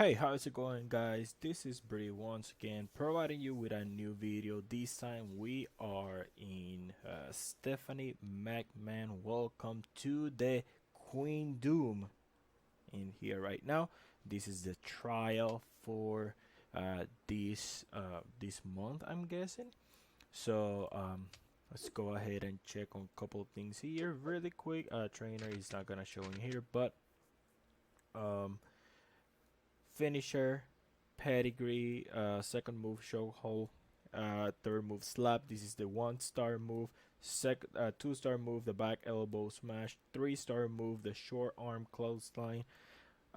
Hey, how's it going, guys? This is Bree once again providing you with a new video. This time we are in Stephanie McMahon. Welcome to the Queendom in here right now. This is the trial for this month, I'm guessing. So let's go ahead and check on a couple of things here really quick. Trainer is not gonna show in here, but um finisher, pedigree, second move show hole, third move slap. This is the 1-star move. 2-star move the back elbow smash. 3-star move the short arm clothesline.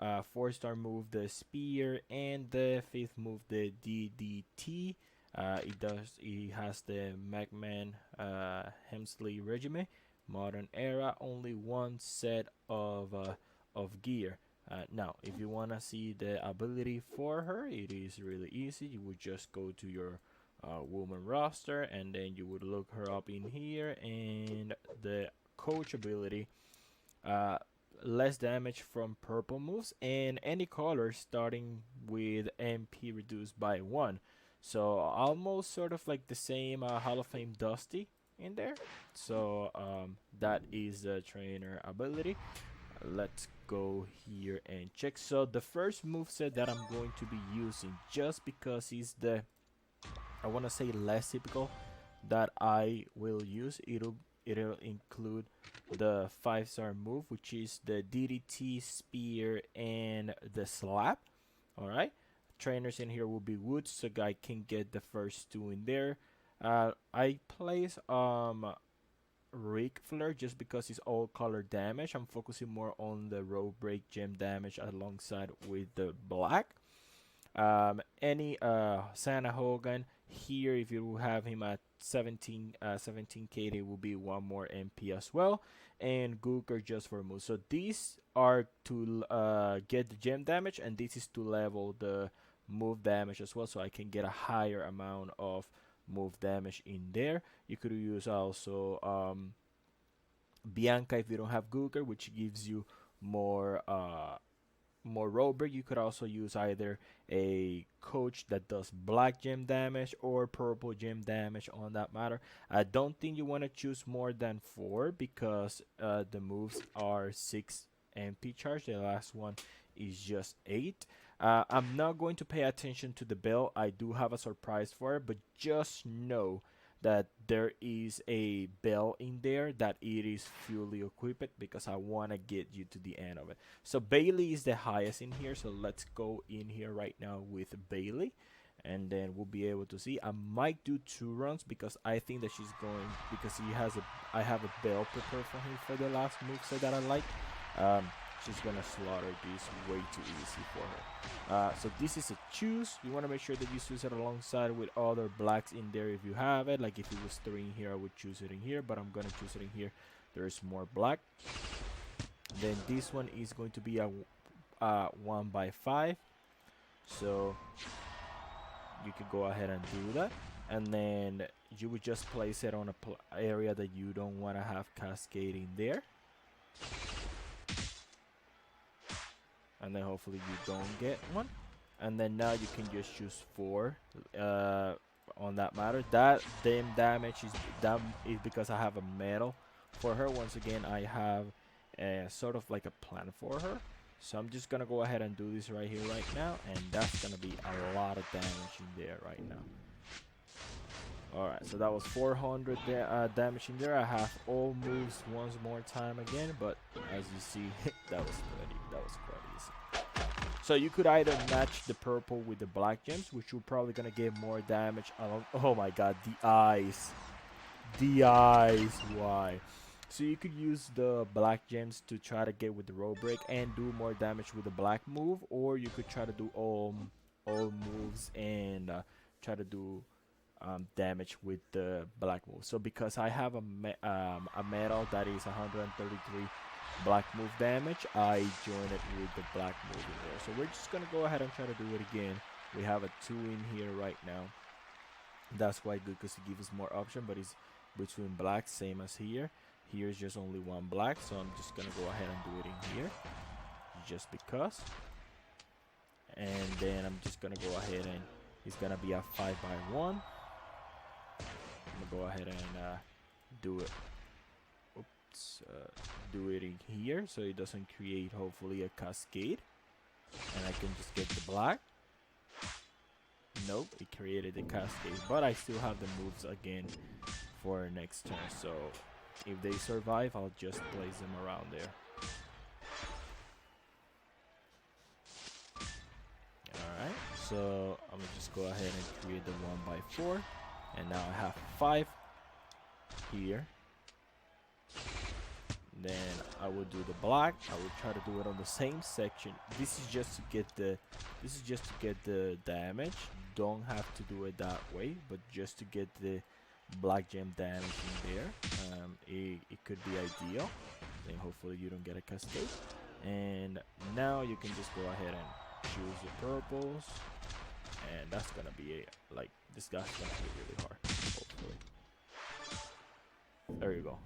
4-star move the spear, and the 5th move the DDT. It has the McMahon Hemsley regime, modern era, only one set of gear. Now, if you want to see the ability for her, it is really easy. You would just go to your woman roster, and then you would look her up in here, and the coach ability, less damage from purple moves, and any color starting with MP reduced by 1. So almost sort of like the same Hall of Fame Dusty in there. So that is the trainer ability. Let's go here and check. So the first moveset that I'm going to be using, just because it's the, I want to say, less typical that I will use, it'll include the 5-star move, which is the DDT, spear, and the slap. All right, trainers in here will be Woods, so I can get the first two in there. I place Ric Flair just because it's all color damage. I'm focusing more on the road break gem damage alongside with the black. Any Santa Hogan here, if you have him at 17k, it will be one more MP as well, and Gooker just for move. So these are to get the gem damage, and this is to level the move damage as well, so I can get a higher amount of move damage in there. You could use also Bianca if you don't have Gooker, which gives you more roadbreak. You could also use either a coach that does black gem damage or purple gem damage on that matter. I don't think you want to choose more than 4 because the moves are 6 MP charge. The last one is just 8. I'm not going to pay attention to the bell. I do have a surprise for it, but just know that there is a bell in there that it is fully equipped, because I want to get you to the end of it. So Bailey is the highest in here, so let's go in here right now with Bailey, and then we'll be able to see. I might do 2 runs because I think that she's going, because I have a bell prepared for him for the last move, so that I like. She's gonna slaughter this way too easy for her. So this is a choose. You want to make sure that you choose it alongside with other blacks in there if you have it. Like if it was 3 in here, I would choose it in here, but I'm gonna choose it in here. There's more black. Then this one is going to be a 1x5. So you could go ahead and do that, and then you would just place it on a area that you don't want to have cascading there. And then hopefully you don't get one, and then now you can just choose 4 on that matter. That damage is because I have a medal for her. Once again, I have sort of like a plan for her, so I'm just gonna go ahead and do this right here right now, and that's gonna be a lot of damage in there right now. Alright, so that was 400 damage in there. I have all moves once more time again, but as you see, that was quite easy. So you could either match the purple with the black gems, which you're probably gonna get more damage along. Oh my god, the eyes, why? So you could use the black gems to try to get with the road break and do more damage with the black move, or you could try to do all moves and try to do damage with the black move. So because I have a medal that is 133 black move damage, I join it with the black move in there. So we're just gonna go ahead and try to do it again. We have a 2 in here right now. That's quite good because it gives us more option, but it's between black, same as here. Here's just only 1 black, so I'm just gonna go ahead and do it in here just because. and then I'm just gonna go ahead and it's gonna be a 5x1. I'm gonna go ahead and do it. Oops, do it in here so it doesn't create hopefully a cascade, and I can just get the black. Nope, it created a cascade, but I still have the moves again for next turn. So if they survive, I'll just place them around there. Alright, so I'm gonna just go ahead and create the 1x4, and now I have 5 here. Then I will do the black. I will try to do it on the same section. This is just to get the damage. Don't have to do it that way, but just to get the black gem damage in there. It could be ideal. Then hopefully you don't get a cascade. And now you can just go ahead and choose the purples, and that's gonna be like, this guy's gonna be really hard. Hopefully, there you go.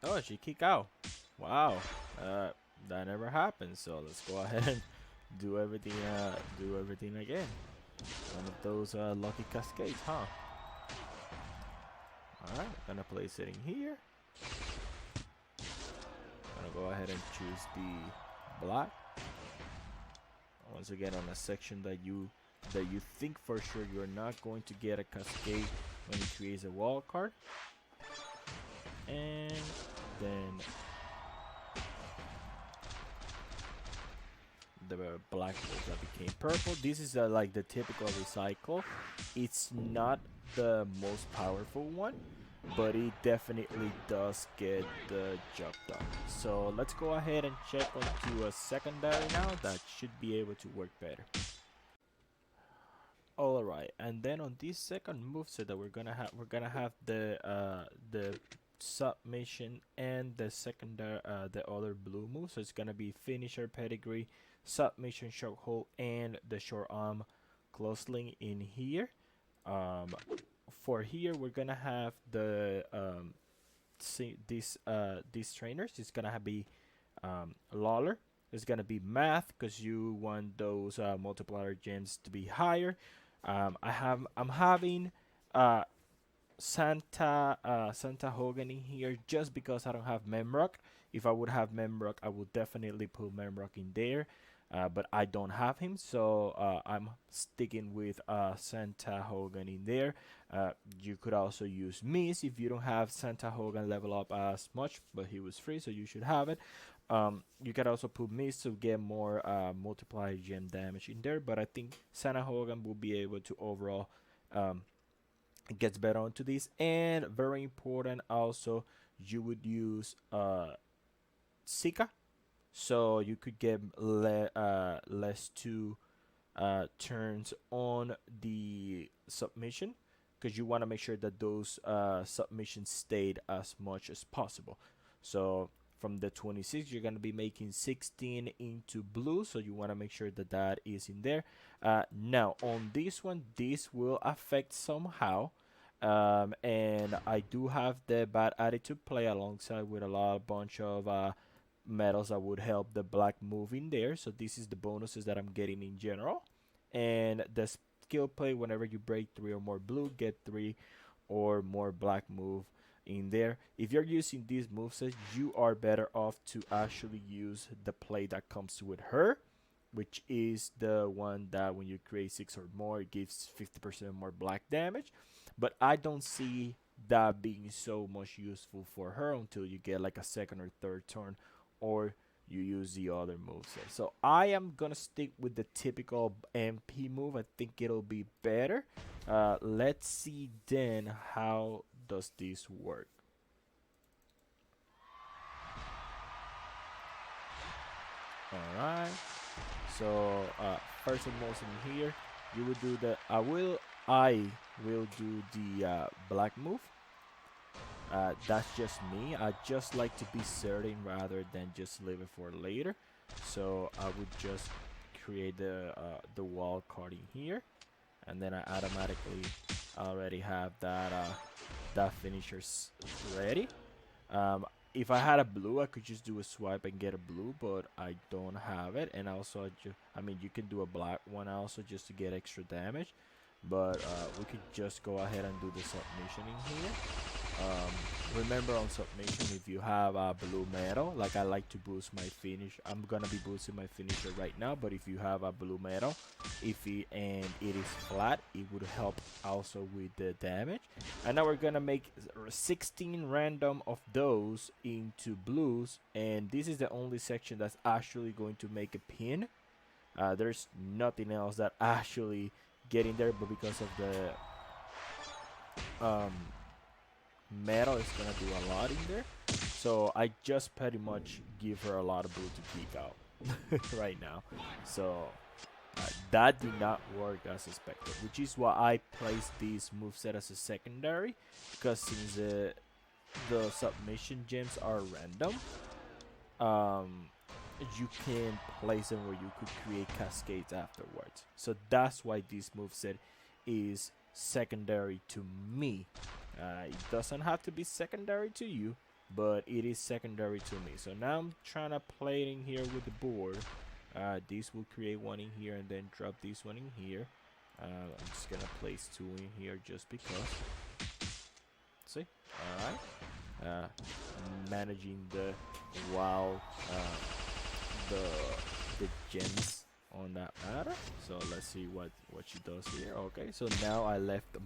Oh, she kicked out. Wow, that never happened. So let's go ahead and do everything again. One of those lucky cascades, huh? Alright, gonna place it in here. Gonna go ahead and choose the black. Once again, on a section that you think for sure you're not going to get a cascade when it creates a wall card. And then the black that became purple. This is like the typical recycle. It's not the most powerful one, but it definitely does get the job done. So let's go ahead and check onto a secondary now. That should be able to work better. Alright, and then on this second moveset that we're gonna have the submission and the secondary the other blue move. So it's gonna be finisher, pedigree, submission, choke hold, and the short arm close link in here. For here we're gonna have the these trainers. It's gonna be Lawler. It's gonna be math because you want those multiplier gems to be higher. I'm having Santa Hogan in here just because I don't have Memrock. If I would have Memrock, I would definitely put Memrock in there, but I don't have him, so I'm sticking with Santa Hogan in there. You could also use Miss if you don't have Santa Hogan level up as much, but he was free, so you should have it. You can also put Miss to get more multiplier gem damage in there, but I think Santa Hogan will be able to overall it gets better onto this. And very important also, you would use Sika, so you could get less 2 turns on the submission, because you want to make sure that those submissions stayed as much as possible. So from the 26 you're going to be making 16 into blue, so you want to make sure that that is in there. Now on this one, this will affect somehow, and I do have the bad attitude play alongside with a bunch of medals that would help the black move in there. So this is the bonuses that I'm getting in general. And the skill play, whenever you break 3 or more blue, get 3 or more black move in there. If you're using these movesets, you are better off to actually use the play that comes with her, which is the one that when you create 6 or more, it gives 50% more black damage. But I don't see that being so much useful for her until you get like a second or third turn, or you use the other moveset. So I am gonna stick with the typical MP move. I think it'll be better. Let's see then how does this work. Alright, so first and most in here, you will do the I will do the black move. That's just me. I just like to be certain rather than just leave it for later. So I would just create the wall card in here, and then I automatically already have that that finisher's ready. If I had a blue, I could just do a swipe and get a blue, but I don't have it. And also, I mean, you can do a black one also just to get extra damage. But we could just go ahead and do the submission in here. Remember on submission, if you have a blue metal, like I like to boost my finish, I'm gonna be boosting my finisher right now. But if you have a blue metal, and it is flat, it would help also with the damage. And now we're gonna make 16 random of those into blues, and this is the only section that's actually going to make a pin. There's nothing else that actually get in there, but because of the metal, is gonna do a lot in there. So I just pretty much give her a lot of blue to kick out right now. So that did not work as expected, which is why I placed this moveset as a secondary, because since the submission gems are random, you can place them where you could create cascades afterwards. So that's why this moveset is secondary to me. It doesn't have to be secondary to you, but it is secondary to me. So now I'm trying to play it in here with the board. This will create one in here and then drop this one in here. I'm just gonna place 2 in here just because. See? Alright. Managing the wild the gems on that matter. So let's see what she does here. Okay, so now I left a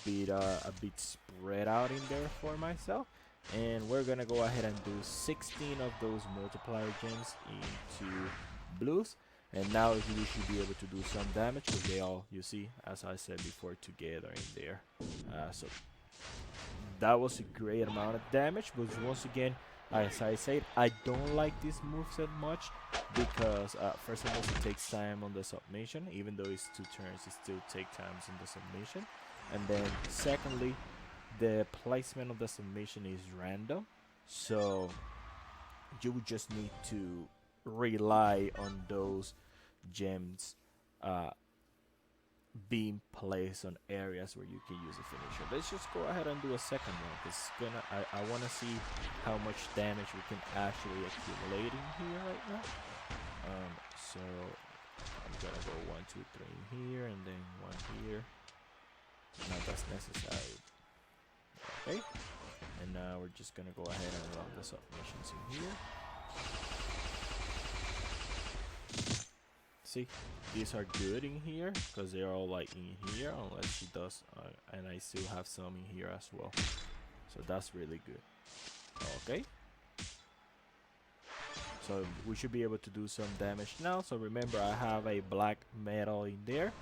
bit spread out in there for myself, and we're gonna go ahead and do 16 of those multiplier gems into blues, and now we should be able to do some damage because they all, you see, as I said before, together in there. So that was a great amount of damage, but once again, as I said, I don't like this moveset much because first of all, it takes time on the submission. Even though it's 2 turns, it still takes time on the submission. And then secondly, the placement of the submission is random, so you would just need to rely on those gems being placed on areas where you can use a finisher. Let's just go ahead and do a second one, because I want to see how much damage we can actually accumulate in here right now. So I'm gonna go 1, 2, 3 here, and then 1 here. Not that's necessary. Okay, and now we're just gonna go ahead and run the submissions in here. See, these are good in here because they're all like in here, unless she does, and I still have some in here as well. So that's really good. Okay, so we should be able to do some damage now. So remember, I have a black metal in there.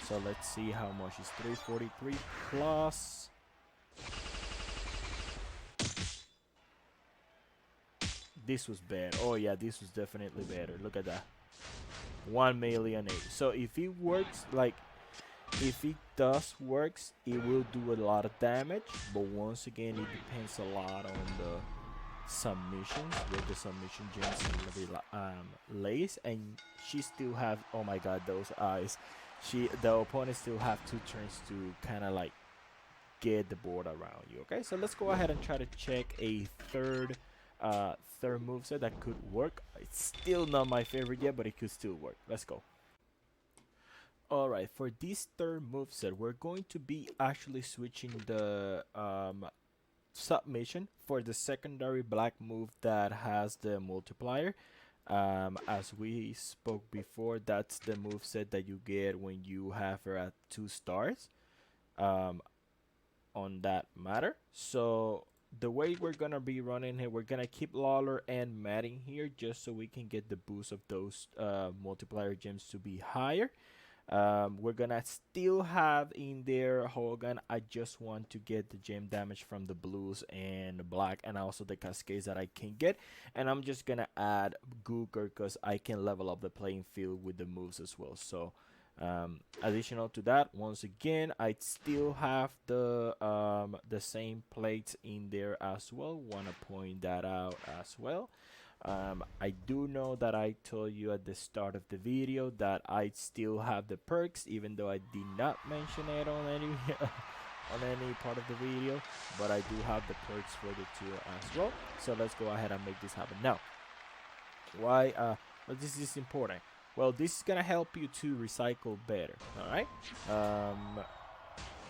So let's see how much is 343 plus. This was bad. Oh yeah, this was definitely better. Look at that. 1,000,008. So if it works, like if it does works, it will do a lot of damage. But once again, it depends a lot on the submissions, where the submission gems are gonna be laced, and she still have, oh my god, those eyes. The opponent still have 2 turns to kind of like get the board around you. Okay, so let's go ahead and try to check a third moveset that could work. It's still not my favorite yet, but it could still work. Let's go. Alright, for this third moveset, we're going to be actually switching the submission for the secondary black move that has the multiplier. As we spoke before, that's the moveset that you get when you have her at 2 stars on that matter. So the way we're gonna be running here, we're gonna keep Lawler and Matt in here just so we can get the boost of those multiplier gems to be higher. We're gonna still have in there Hogan. I just want to get the gem damage from the blues and the black, and also the cascades that I can get. And I'm just gonna add Gooker because I can level up the playing field with the moves as well. So additional to that, once again, I still have the same plates in there as well. Want to point that out as well. I do know that I told you at the start of the video that I still have the perks, even though I did not mention it on any on any part of the video, but I do have the perks for the tool as well. So let's go ahead and make this happen. Now, why well, this is important? Well, this is gonna help you to recycle better. All right,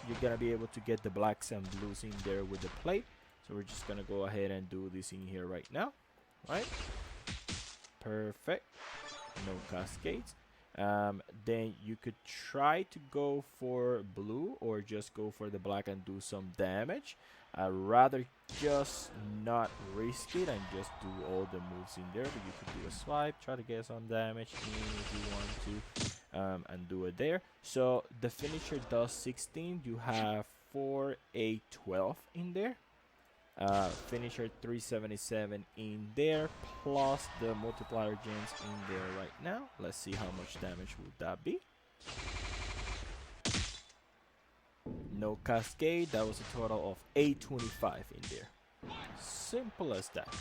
you're gonna be able to get the blacks and blues in there with the plate. So we're just gonna go ahead and do this in here right now. All right, perfect. No cascades. Then you could try to go for blue or just go for the black and do some damage. I'd rather just not risk it and just do all the moves in there, but you could do a swipe, try to get some damage in if you want to, and do it there. So the finisher does 16. You have 4, 8, 12 in there. Finisher 377 in there, plus the multiplier gems in there right now. Let's see how much damage would that be. No cascade. That was a total of 825 in there. Simple as that.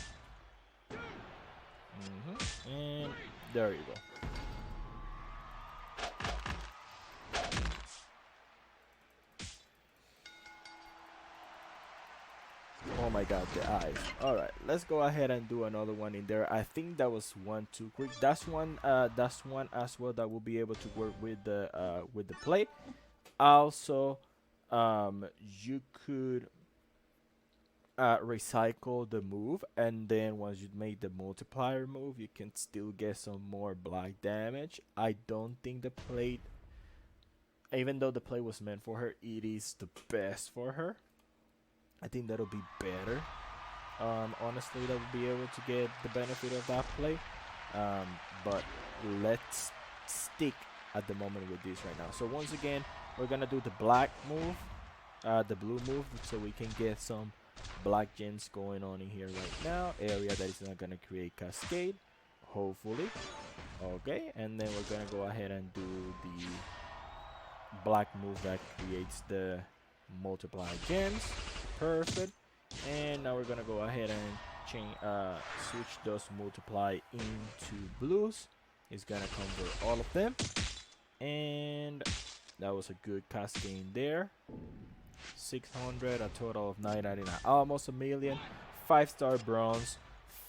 And there you go. Oh my god, the eyes. Alright, let's go ahead and do another one in there. I think that was one too quick. That's one as well that will be able to work with the plate. Also, you could recycle the move, and then once you made the multiplier move, you can still get some more black damage. I don't think the plate, even though the plate was meant for her, it is the best for her. I think that'll be better. Honestly, that will be able to get the benefit of that play. But let's stick at the moment with this right now. So once again, we're gonna do the black move, the blue move, so we can get some black gems going on in here right now. Area that is not gonna create cascade, hopefully. Okay, and then we're gonna go ahead and do the black move that creates the multiply gems. Perfect. And now we're gonna go ahead and change, switch those multiply into blues. It's gonna convert all of them, and that was a good cascade there. 600, a total of 999, almost a million. 5-star bronze,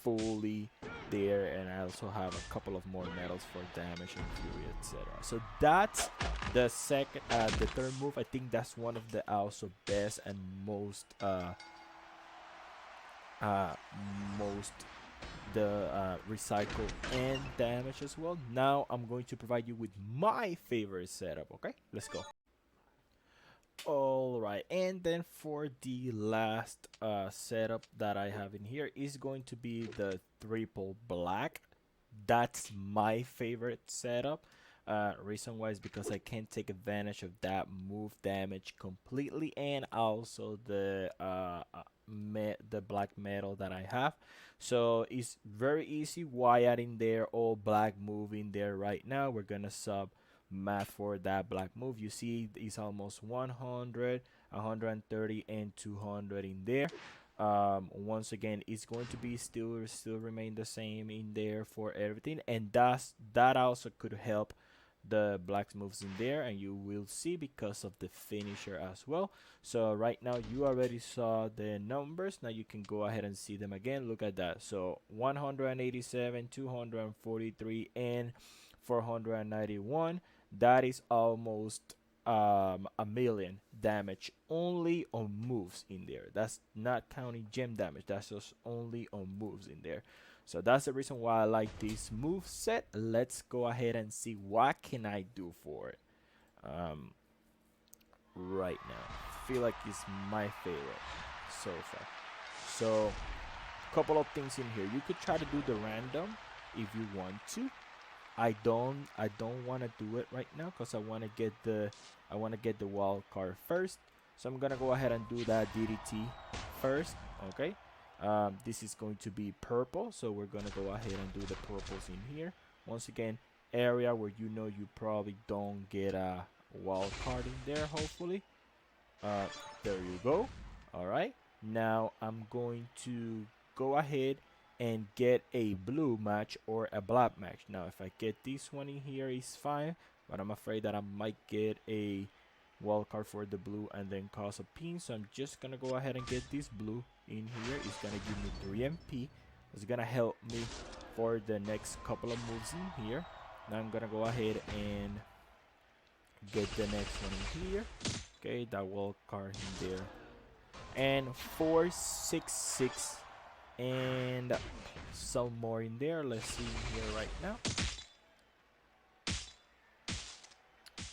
fully there, and I also have a couple of more medals for damage and fury, etc. So that's the third move. I think that's one of the also best and most recycle and damage as well. Now I'm going to provide you with my favorite setup. Okay, let's go. All right, and then for the last setup that I have in here is going to be the triple black. That's my favorite setup. Reason why is because I can take advantage of that move damage completely, and also the black metal that I have. So it's very easy. Why adding there all black move in there right now? We're gonna sub math for that black move. You see it's almost 100, 130, and 200 in there. Once again, it's going to be still remain the same in there for everything, and that also could help the black moves in there, and you will see because of the finisher as well. So right now you already saw the numbers. Now you can go ahead and see them again. Look at that. So 187, 243, and 491. That is almost a million damage only on moves in there. That's not counting gem damage. That's just only on moves in there. So that's the reason why I like this move set. Let's go ahead and see what can I do for it right now. I feel like it's my favorite so far. So couple of things in here. You could try to do the random if you want to. I don't want to do it right now because I want to get the wild card first. So I'm gonna go ahead and do that DDT first. Okay. This is going to be purple, so we're gonna go ahead and do the purples in here. Once again, area where you know you probably don't get a wild card in there, hopefully. There you go. All right, now I'm going to go ahead and get a blue match or a black match. Now if I get this one in here, is fine, but I'm afraid that I might get a wild card for the blue and then cause a pin. So I'm just gonna go ahead and get this blue in here. It's gonna give me 3 MP. It's gonna help me for the next couple of moves in here. Now I'm gonna go ahead and get the next one in here. Okay, that wild card in there. And 466 and some more in there. Let's see here right now.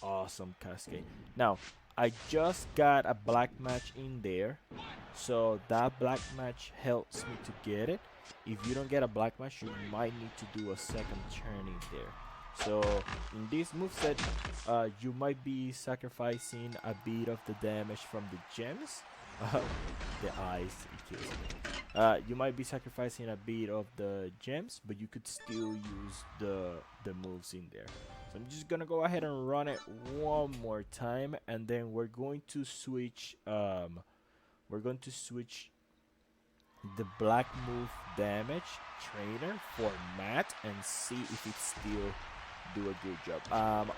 Awesome cascade. Now I just got a black match in there, so that black match helps me to get it. If you don't get a black match, you might need to do a second turn in there. So in this moveset, you might be sacrificing a bit of the damage from the gems. The eyes, it kills me. You might be sacrificing a bit of the gems, but you could still use the moves in there. So I'm just gonna go ahead and run it one more time, and then we're going to switch. The black move damage trainer for Matt and see if it still do a good job.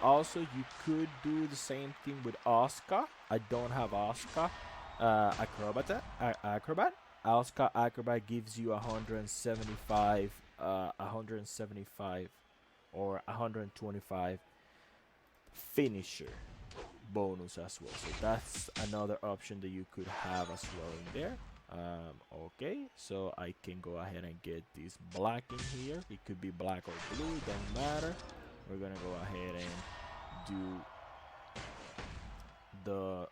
Also, you could do the same thing with Oscar. I don't have Oscar. Acrobat. Oscar Acrobat gives you 175 or 125 finisher bonus as well. So that's another option that you could have as well in there. Okay, so I can go ahead and get this black in here. It could be black or blue, don't matter. We're gonna go ahead and do the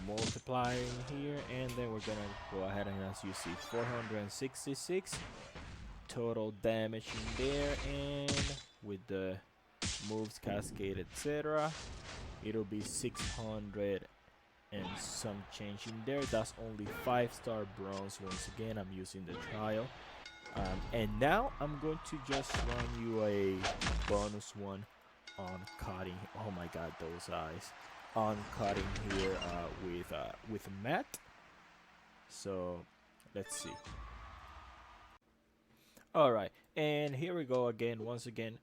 multiplier in here, and then we're gonna go ahead and, as you see, 466 total damage in there, and with the moves, cascade, etc., it'll be 600 and some change in there. That's only 5-star bronze. Once again, I'm using the trial, and now I'm going to just run you a bonus one on cutting. Oh my god, those eyes on cutting here with Matt. So let's see. All right, and here we go again. Once again,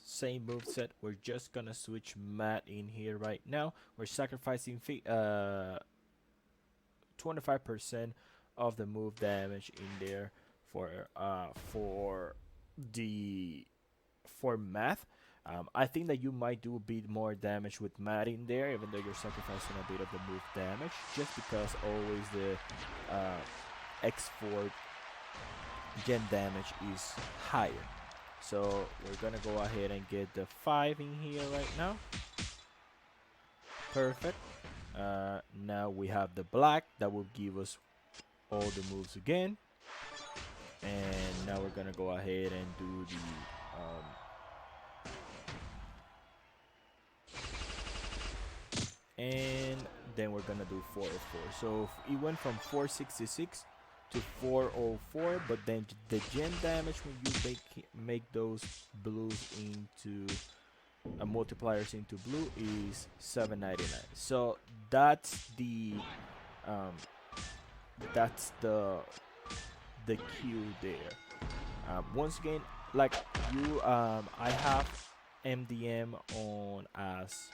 same move set. We're just gonna switch Matt in here right now. We're sacrificing 25% of the move damage in there for Matt. I think that you might do a bit more damage with Matt in there, even though you're sacrificing a bit of the move damage, just because always the X4 gem damage is higher. So we're gonna go ahead and get the 5 in here right now. Perfect. Now we have the black that will give us all the moves again, and now we're gonna go ahead and do the and then we're gonna do 404. So it went from 466 to 404, but then the gem damage when you make those blues into multipliers into blue is 799. So that's the queue there. Once again, like you, I have MDM on as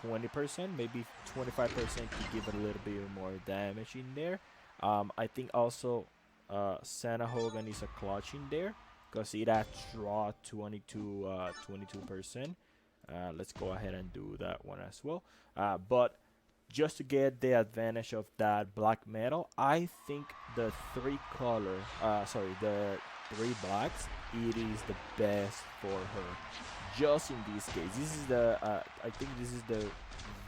20%, maybe 25% to give it a little bit more damage in there. I think also Santa Hogan is a clutch in there because it adds raw 22%. Let's go ahead and do that one as well. But just to get the advantage of that black metal, I think the the 3 blacks, it is the best for her. Just in this case, this is the I think this is the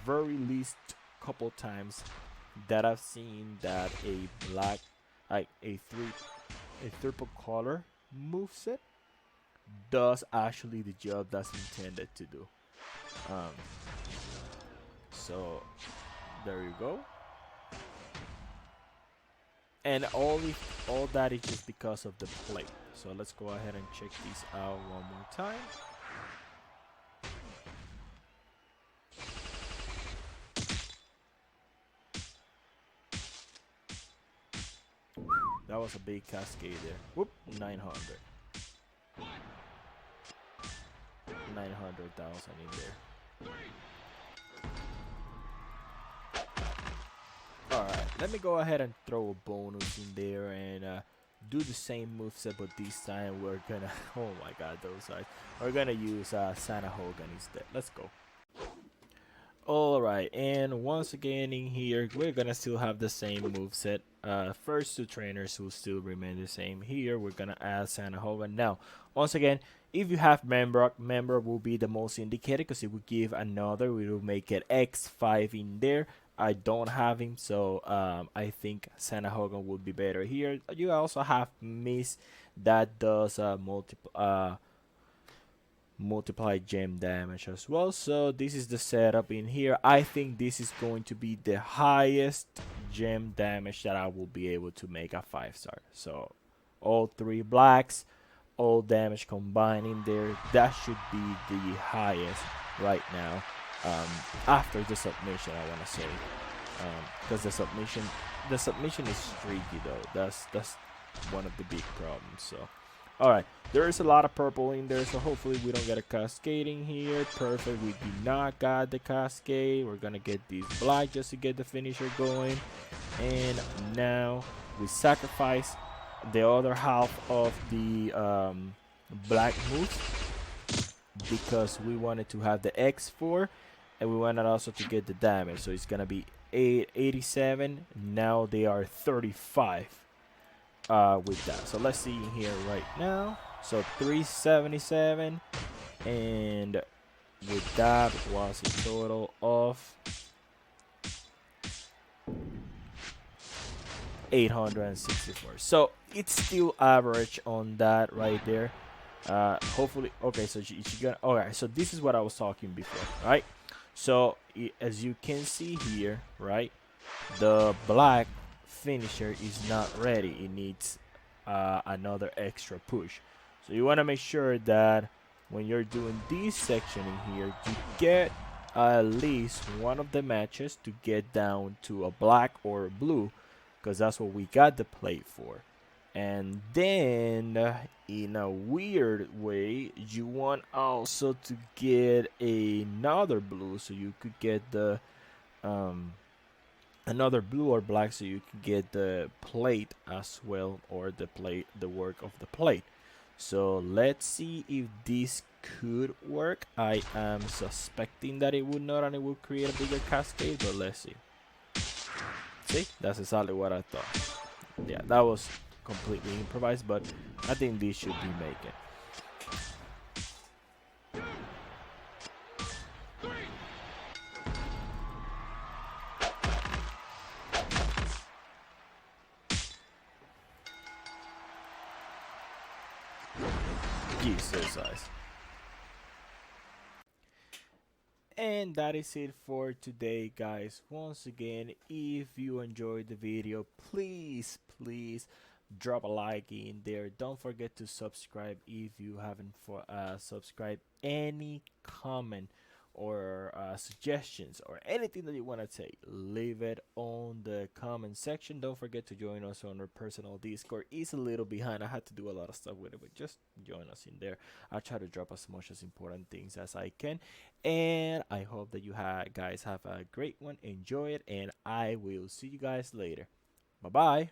very least couple times that I've seen that a black, like a triple color moveset does actually the job that's intended to do. So there you go. And all that is just because of the plate. So let's go ahead and check these out one more time. That was a big cascade there. Whoop, 900. 900,000 in there. let me go ahead and throw a bonus in there and do the same moveset, but this time we're gonna oh my god, those eyes, we're gonna use Santa Hogan instead. Let's go. Alright, and once again in here, we're gonna still have the same moveset. First two trainers will still remain the same. Here, we're gonna add Santa Hogan. Now, once again, if you have member will be the most indicated because it will give another. We will make it X5 in there. I don't have him, so I think Santa Hogan would be better here. You also have Miss that does multiply gem damage as well. So this is the setup in here. I think this is going to be the highest gem damage that I will be able to make a 5-star. So all three blacks, all damage combined in there, that should be the highest right now, after the submission, I want to say, because the submission is streaky though. That's one of the big problems. So alright, there is a lot of purple in there, so hopefully we don't get a cascading here. Perfect, we do not got the cascade. We're gonna get these black just to get the finisher going. And now we sacrifice the other half of the black move because we wanted to have the X4 and we wanted also to get the damage. So it's gonna be 87. Now they are 35. With that, so let's see here right now. So 377, and with that was a total of 864. So it's still average on that right there. Hopefully, okay. So she gonna. Alright, so this is what I was talking before, right? So as you can see here, right, the black finisher is not ready. It needs another extra push. So you want to make sure that when you're doing this section in here, you get at least one of the matches to get down to a black or a blue, because that's what we got the plate for. And then in a weird way, you want also to get another blue, so you could get the another blue or black, so you can get the plate as well, or the work of the plate. So let's see if this could work. I am suspecting that it would not, and it will create a bigger cascade, but let's see. See, that's exactly what I thought. Yeah, that was completely improvised, but I think this should be making. Jesus eyes. And that is it for today, guys. Once again, if you enjoyed the video, please drop a like in there. Don't forget to subscribe if you haven't subscribed. Any comment or suggestions or anything that you want to say, leave it on the comment section. Don't forget to join us on our personal Discord. It's a little behind. I had to do a lot of stuff with it, but just join us in there. I try to drop as much as important things as I can, and I hope that you guys have a great one. Enjoy it, and I will see you guys later. Bye bye.